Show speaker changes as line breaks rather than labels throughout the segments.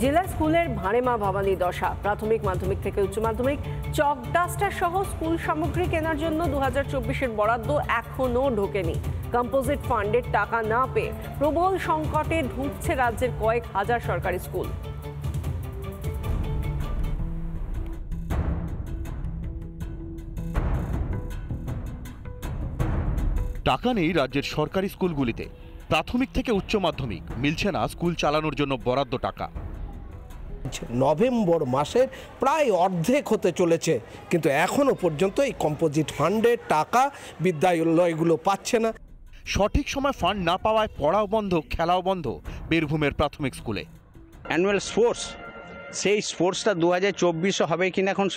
জেলা স্কুলের ভাড়েমা ভবানী দশা। প্রাথমিক, মাধ্যমিক থেকে উচ্চ মাধ্যমিক চক ডাস্টার সহ স্কুল সামগ্রী কেনার জন্য 2024-এর বরাদ্দ এখনো ঢোকেনি। কম্পোজিট ফান্ডের টাকা না পেয়ে প্রবল সংকটে ঢুকছে রাজ্যের কয়েক হাজার সরকারি স্কুল।
টাকা নেই রাজ্যের সরকারি স্কুলগুলিতে। প্রাথমিক থেকে উচ্চ মাধ্যমিক মিলছে না স্কুল চালানোর জন্য বরাদ্দ টাকা।
নভেম্বর মাসের প্রায় অর্ধেক হতে চলেছে, কিন্তু এখনো পর্যন্ত এই কম্পোজিট ফান্ডের টাকা বিদ্যালয়গুলো পাচ্ছে না।
সঠিক সময় ফান্ড না পাওয়ায় পড়াও বন্ধ, খেলাও বন্ধ বীরভূমের প্রাথমিক স্কুলে।
অ্যানুয়াল স্পোর্টস, সেই স্পোর্টসটা 2024 হবে কিনা এখন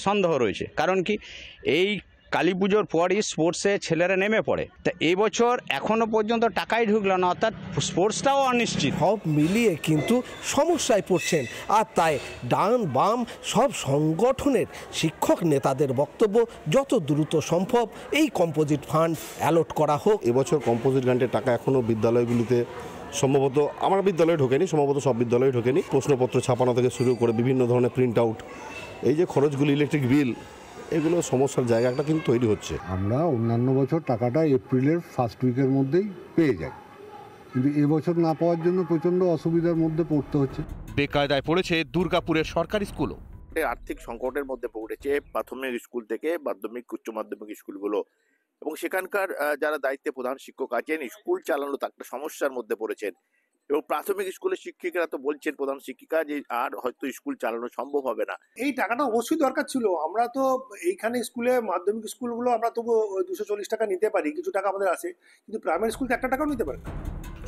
সন্দেহ রয়েছে। কারণ কি, এই কালী পুজোর পরই স্পোর্টসে ছেলেরা নেমে পড়ে, তা এই বছর এখনো পর্যন্ত টাকাই ঢুকলো না, অর্থাৎ স্পোর্টসটাও অনিশ্চিত।
সব মিলিয়ে কিন্তু সমস্যায় পড়ছেন। আর তাই ডান বাম সব সংগঠনের শিক্ষক নেতাদের বক্তব্য, যত দ্রুত সম্ভব এই কম্পোজিট ফান্ড অ্যালট করা হোক।
এবছর কম্পোজিট গ্রান্টের টাকা এখনও বিদ্যালয়গুলিতে সম্ভবত আমার বিদ্যালয়ে ঢোকেনি, সম্ভবত সব বিদ্যালয়ে ঢোকেনি। প্রশ্নপত্র ছাপানো থেকে শুরু করে বিভিন্ন ধরনের প্রিন্ট আউট, এই যে খরচগুলি, ইলেকট্রিক বিল, এগুলো সমস্যার জায়গাটা কিন্তু তৈরি হচ্ছে।
আমরা অন্যান্য বছর টাকাটা এপ্রিলের ফার্স্ট উইকের মধ্যেই পেয়ে যাই, কিন্তু এবছর না পাওয়ার জন্য প্রচণ্ড অসুবিধার মধ্যে পড়তে হচ্ছে।
বেকায়দায় পড়েছে দুর্গাপুরের সরকারি স্কুলও।
আর্থিক সংকটের মধ্যে পড়েছে প্রাথমিক স্কুল থেকে মাধ্যমিক, উচ্চ মাধ্যমিক স্কুলগুলো, এবং সেখানকার যারা দায়িত্বে প্রধান শিক্ষক আছেন স্কুল চালানো একটা সমস্যার মধ্যে পড়েছেন। এবং প্রাথমিক স্কুলের শিক্ষিকারা তো বলছেন, প্রধান শিক্ষিকা, যে আর হয়তো স্কুল চালানো সম্ভব হবে না।
এই টাকাটা অবশ্যই দরকার ছিল। আমরা তো এইখানে স্কুলে, মাধ্যমিক স্কুলগুলো আমরা তবু 240 টাকা নিতে পারি, কিছু টাকা আমাদের আছে, কিন্তু প্রাইমারি স্কুল তো 1 টাকাও নিতে পারে না।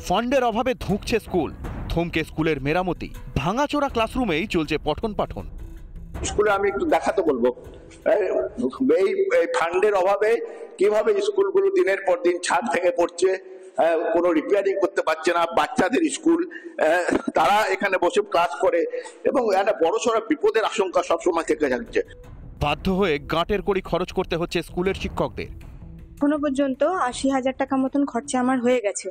ফান্ডের অভাবে ধুঁকছে স্কুল, থমকে স্কুলের মেরামতি, ভাঙাচোরা ক্লাসরুমেই চলছে পঠন পাঠন।
স্কুলে আমি একটু দেখাতে বলবো এই ফান্ডের অভাবে কিভাবে স্কুলগুলো দিনের পর দিন ছাদ ভেঙে পড়ছে, কোনো রিপেয়ারিং করতে পারছে না। বাচ্চাদের স্কুল, তারা এখানে বসে ক্লাস করে, এবং একটা বড়সড় বিপদের আশঙ্কা সবসময় থেকে যাচ্ছে।
বাধ্য হয়ে গাঁটের কড়ি খরচ করতে হচ্ছে স্কুলের শিক্ষকদের।
এখনো পর্যন্ত 80,000 টাকা মতন খরচা আমার হয়ে গেছে।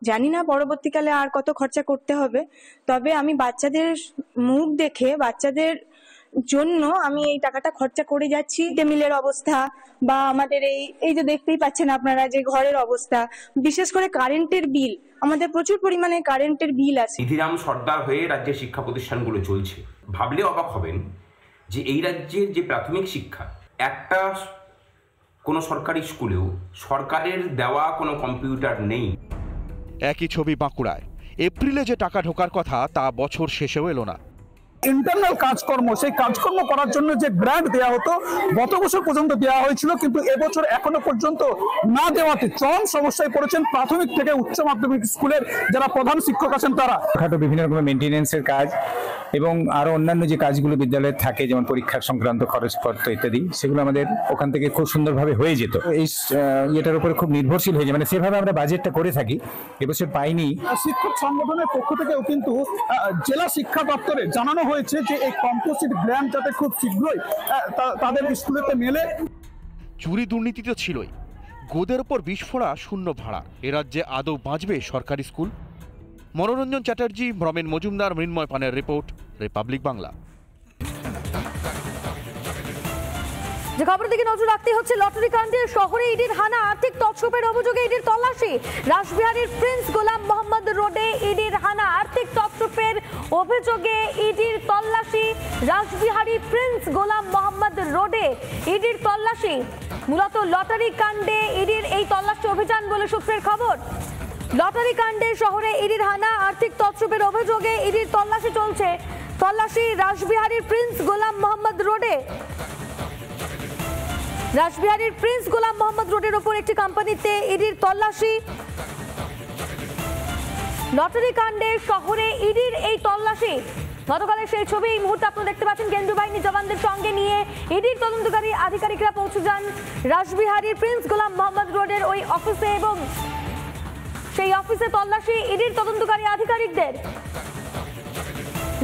জানি না পরবর্তীকালে আর কত খরচা করতে হবে, তবে আমি বাচ্চাদের মুখ দেখে, বাচ্চাদের জন্য আমি এই টাকাটা খরচা করে যাচ্ছি। মিলের অবস্থা বা আমাদের এই যে দেখতেই পাচ্ছেন আপনারা যে ঘরের অবস্থা, বিশেষ করে কারেন্টের বিল, আমাদের প্রচুর পরিমাণে কারেন্টের বিল আছে।
ইধিরাম সর্দার হয়ে রাজ্যের শিক্ষা প্রতিষ্ঠানগুলো চলছে। ভাবলে অবাক হবেন যে এই রাজ্যের যে প্রাথমিক শিক্ষা, একটা কোনো সরকারি স্কুলেও সরকারের দেওয়া কোনো কম্পিউটার নেই।
একই ছবি বাঁকুড়ায়। এপ্রিলে যে টাকা ঢোকার কথা তা বছর শেষেও এলো না।
ইন্টারনাল কাজকর্ম, সেই কাজকর্ম করার জন্য যে গ্র্যান্ট দেওয়া হতো গত বছর পর্যন্ত দেওয়া হয়েছিল, কিন্তু এবছর এখনো পর্যন্ত না দেওয়াতে চরম সমস্যায় পড়েছেন প্রাথমিক থেকে উচ্চ মাধ্যমিক স্কুলের যারা প্রধান শিক্ষক আছেন তারা।
খাটো বিভিন্ন রকমের মেনটেন্যান্সের কাজ এবং আরো অন্যান্য যে কাজগুলো বিদ্যালয়ে থাকে, যেমন পরীক্ষার সংক্রান্ত খরচপত্র ইত্যাদি, সেগুলো আমাদের ওখান থেকে খুব সুন্দরভাবে হয়ে যেত। এই এটার উপরে খুব নির্ভরশীল হয়ে যায়, মানে সেভাবে আমরা বাজেটটা করে থাকি, এবছর পাইনি।
শিক্ষক সংগঠনের পক্ষ থেকেও কিন্তু জেলা শিক্ষা দপ্তরে জানানো হয়েছে যে এই কম্পোজিট গ্র্যান্ট যাতে খুব শীঘ্রই তাদের স্কুলেতে মেলে।
চুরি দুর্নীতি তো ছিলই, গোদের ওপর বিস্ফোরা শূন্য ভাড়া। এ রাজ্যে আদৌ বাঁচবে সরকারি স্কুল? মনোরঞ্জন চ্যাটার্জি, রমেন মজুমদার, মৃন্ময় পানের রিপোর্ট, রিপাবলিক বাংলা।
যে খবরের দিকে নজর রাখতে হচ্ছে, লটারি কাণ্ডে শহরে ইডির হানা, আর্থিক তৎসবের অভিযোগে ইডির তল্লাশি। রাসবিহারীর প্রিন্স গোলাম মোহাম্মদ রোডে ইডির হানা, আর্থিক তৎসবের অভিযোগে ইডির তল্লাশি। রাসবিহারী প্রিন্স গোলাম মোহাম্মদ রোডে ইডির তল্লাশি। মূলত লটারি কাণ্ডে ইডির এই তল্লাশি অভিযান বলে সূত্রের খবর। লটারি কাণ্ডে শহরে ইডির হানা, আর্থিক তৎসবের অভিযোগে ইডির তল্লাশি চলছে। তল্লাশি রাসবিহারীর প্রিন্স গোলাম মোহাম্মদ রোডে। রাসবিহারীর প্রিন্স গোলাম মোহাম্মদ রোডের ওপর একটি কোম্পানিতে ইডির তল্লাশি। লটারি কাণ্ডে শহরে ইডির এই তল্লাশি। গতকালের সেই ছবি এই মুহূর্তে আপনারা দেখতে পাচ্ছেন। কেন্দ্রীয় বাহিনী জওয়ানদের সঙ্গে নিয়ে ইডির তদন্তকারী আধিকারিকরা পৌঁছে যান রাসবিহারীর প্রিন্স গোলাম মোহাম্মদ রোডের ওই অফিসে, এবং সেই অফিসে তল্লাশি ইডির তদন্তকারী আধিকারিকদের।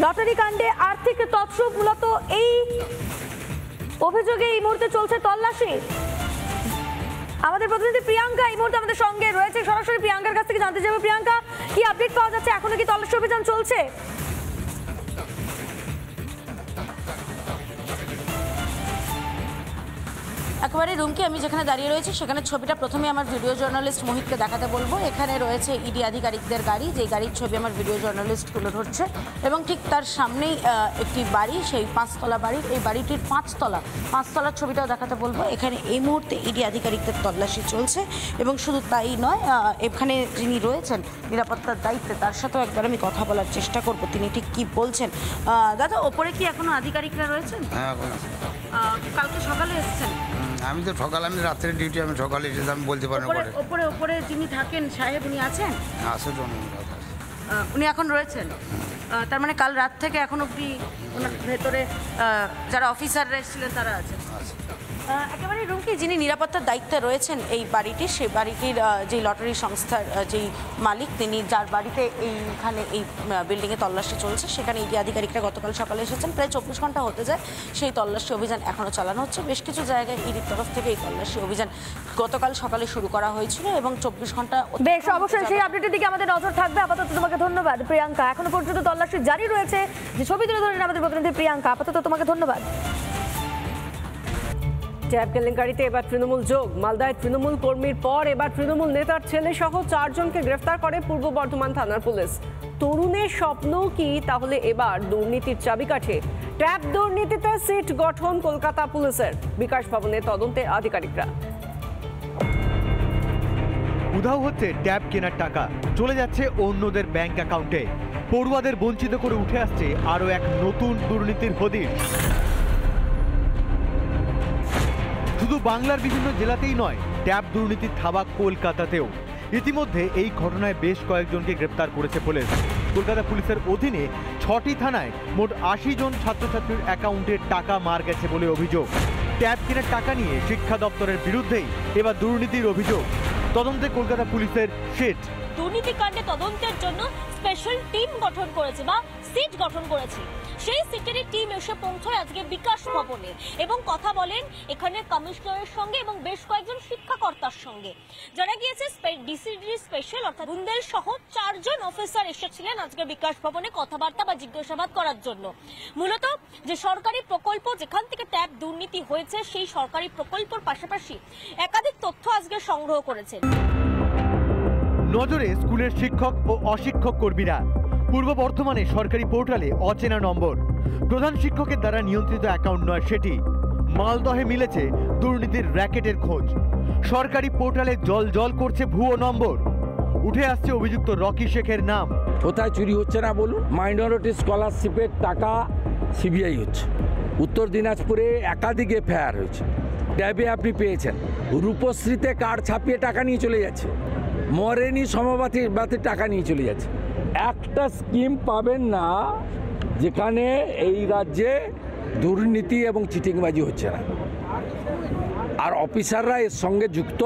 লটারি কাণ্ডে আর্থিক তৎসব, মূলত এই অভিযোগে এই মুহূর্তে চলছে তল্লাশি। আমাদের প্রতিনিধি প্রিয়াঙ্কা এই মুহূর্তে আমাদের সঙ্গে রয়েছে, সরাসরি প্রিয়াঙ্কার কাছ থেকে জানতে চাইবো। প্রিয়াঙ্কা, কি আপডেট পাওয়া যাচ্ছে? এখনো কি তল্লাশি অভিযান চলছে?
একেবারে রুমকি আমি যেখানে দাঁড়িয়ে রয়েছি সেখানে ছবিটা প্রথমে আমার ভিডিও জার্নালিস্ট মোহিতকে দেখাতে বলবো। এখানে রয়েছে ইডি আধিকারিকদের গাড়ি, যেই গাড়ির ছবি আমার ভিডিও জার্নালিস্ট তুলে ধরছে এবং ঠিক তার সামনেই একটি বাড়ি, সেই 5 তলা বাড়ি। এই বাড়িটির 5 তলার ছবিটাও দেখাতে বলবো। এখানে এই মুহূর্তে ইডি আধিকারিকদের তল্লাশি চলছে এবং শুধু তাই নয়, এখানে যিনি রয়েছেন নিরাপত্তার দায়িত্বে তার সাথেও একবার আমি কথা বলার চেষ্টা করব, তিনি ঠিক কী বলছেন। দাদা, ওপরে কি এখনো আধিকারিকরা রয়েছেন?
হ্যাঁ,
কালকে সকালে এসেছেন?
আমি তো সকালে, আমি রাত্রে ডিউটি, আমি সকালে এসেছি, আমি বলতে পারি না।
ওপরে যিনি থাকেন সাহেব, উনি আছেন?
আছে তো,
উনি এখন রয়েছেন। তার মানে কাল রাত থেকে এখন অবধি ওনার ভেতরে যারা অফিসাররা এসেছিলেন তারা আছেন। একেবারে রুমকি যিনি নিরাপত্তার দায়িত্বে রয়েছেন এই বাড়িটির, সেই বাড়িটির যে লটারি সংস্থার যেই মালিক, তিনি যার বাড়িতে এইখানে এই বিল্ডিংয়ে তল্লাশি চলছে, সেখানে ইডি আধিকারিকরা গতকাল সকালে এসেছেন। প্রায় 24 ঘন্টা হতে যায় সেই তল্লাশি অভিযান এখনও চালানো হচ্ছে। বেশ কিছু জায়গায় ইডির তরফ থেকে এই তল্লাশি অভিযান গতকাল সকালে শুরু করা হয়েছিল এবং 24 ঘন্টা।
বেশ, অবশ্যই সেই আপডেটের দিকে আমাদের নজর থাকবে। আপাতত তোমাকে ধন্যবাদ প্রিয়াঙ্কা। এখনো পর্যন্ত তল্লাশি জারি রয়েছে, যে ছবি তুলে ধরেন আমাদের প্রতিনিধি প্রিয়াঙ্কা। আপাতত তোমাকে ধন্যবাদ।
ট্যাব কেলেঙ্কারিতে এবার তৃণমূল যোগ। মালদায় তৃণমূল কর্মীর পর এবার তৃণমূল নেতার ছেলে সহ 4 জনকে গ্রেফতার করে পূর্ব বর্ধমান থানার পুলিশ। তরুণের স্বপ্ন কি তাহলে এবার দুর্নীতির চাবিকাঠি? ট্যাব দুর্নীতিতে সিট গঠন কলকাতা পুলিশের। বিকাশ ভবনে তদন্তে আধিকারিকরা।
উধাও হচ্ছে ট্যাব কেনার টাকা, চলে যাচ্ছে অন্যদের ব্যাংক অ্যাকাউন্টে। পড়ুয়াদের বঞ্চিত করে উঠে আসছে আরও এক নতুন দুর্নীতির হদিশ। শুধু বাংলার বিভিন্ন জেলাতেই নয়, ট্যাব দুর্নীতির থাবা কলকাতাতেও। ইতিমধ্যে এই ঘটনায় বেশ কয়েকজনকে গ্রেপ্তার করেছে পুলিশ। কলকাতা পুলিশের অধীনে 6টি থানায় মোট 80 জন ছাত্রছাত্রীর অ্যাকাউন্টে টাকা মার গেছে বলে অভিযোগ। ট্যাব কেনার টাকা নিয়ে শিক্ষা দপ্তরের বিরুদ্ধেই এবার দুর্নীতির অভিযোগ। তদন্তে কলকাতা পুলিশের সিট।
দুর্নীতিকাণ্ডে তদন্তের জন্য স্পেশাল টিম গঠন করেছে বা সিট গঠন করেছে। সেই সিটের টিম এসে পৌঁছয় আজকে বিকাশ ভবনে এবং কথা বলেন এখানের কমিশনারের সঙ্গে এবং বেশ কয়েকজন শিক্ষাকর্তার সঙ্গে। যারা গিয়েছে ডিসিডি স্পেশাল অর্থাৎ বুন্দেল সহ 4 জন অফিসার এসেছিলেন আজকে বিকাশ ভবনে কথাবার্তা বা জিজ্ঞাসাবাদ করার জন্য। মূলত যে সরকারি প্রকল্প যেখান থেকে ট্যাব দুর্নীতি হয়েছে, সেই সরকারি প্রকল্পের পাশাপাশি একাধিক তথ্য আজকে সংগ্রহ করেছেন।
নজরে স্কুলের শিক্ষক ও অশিক্ষক কর্মীরা। পূর্ব বর্ধমানে সরকারি পোর্টালে অচেনা নম্বর। প্রধান শিক্ষকের দ্বারা নিয়ন্ত্রিত অ্যাকাউন্ট নয় সেটি। মালদহে মিলেছে দুর্নীতির র্যাকেটের খোঁজ। সরকারি পোর্টালে জল করছে ভুয়ো নম্বর। উঠে আসছে অভিযুক্ত রকি শেখের নাম।
কোথায় চুরি হচ্ছে না বলুন? মাইনরিটি স্কলারশিপের টাকা সিবিআই হচ্ছে। উত্তর দিনাজপুরে একাধিক এফআইআর হয়েছে। ট্যাবে আপনি পেয়েছেন। রূপশ্রীতে কার্ড ছাপিয়ে টাকা নিয়ে চলে যাচ্ছে। মরেনি সমবাতির টাকা নিয়ে চলে যাচ্ছে। একটা স্কিম পাবেন না যেখানে এই রাজ্যে দুর্নীতি এবং চিটিংবাজি হচ্ছে না, আর অফিসাররা এর সঙ্গে যুক্ত।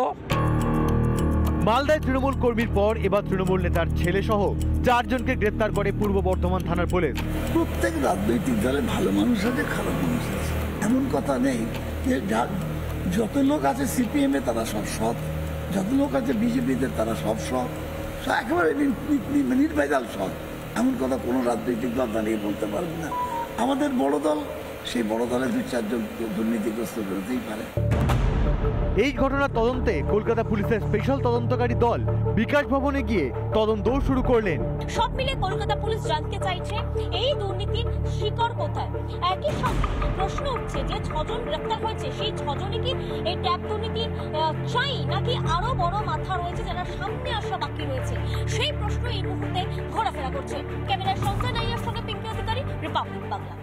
মালদায় তৃণমূল কর্মীর পর এবার তৃণমূল নেতার ছেলে সহ 4 জনকে গ্রেপ্তার করে পূর্ব বর্ধমান থানার পুলিশ।
প্রত্যেক রাজনৈতিক দলে ভালো মানুষ আছে, খারাপ মানুষ আছে, এমন কথা নেই যে যত লোক আছে সিপিএমে তারা সব সৎ, যত লোক আছে বিজেপিতে তারা সব সৎ, একেবারে নির্ভেজাল সৎ, এমন কথা কোনো রাজনৈতিক দল দাঁড়িয়ে বলতে পারবে না। আমাদের বড় দল, সেই বড় দলে 2-4 জন দুর্নীতিগ্রস্ত বেরোতেই পারে।
এই ঘটনার তদন্তে কলকাতা পুলিশের স্পেশাল তদন্তকারী দল বিকাশ ভবনে গিয়ে তদন্ত শুরু করলেন।
সব মিলে কলকাতা পুলিশ জানতে চাইছে এই দুর্নীতির শিকড় কোথায়। একই সঙ্গে প্রশ্ন উঠছে যে 6 জন গ্রেপ্তার হয়েছে, সেই 6 জনই কি এই ট্যাব দুর্নীতি চাই নাকি আরো বড় মাথা রয়েছে যারা সামনে আসা বাকি রয়েছে, সেই প্রশ্ন এই মুহূর্তে ঘোরাফেরা করছে। ক্যামেরায় সঞ্জয় নাইয়ার সঙ্গে পিঙ্কি অধিকারী, রিপাবলিক বাংলা।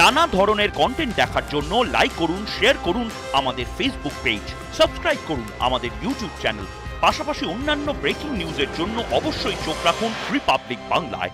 নানা ধরনের কন্টেন্ট দেখার জন্য লাইক করুন, শেয়ার করুন আমাদের ফেসবুক পেজ, সাবস্ক্রাইব করুন আমাদের ইউটিউব চ্যানেল। পাশাপাশি অন্যান্য ব্রেকিং নিউজের জন্য অবশ্যই চোখ রাখুন রিপাবলিক বাংলায়।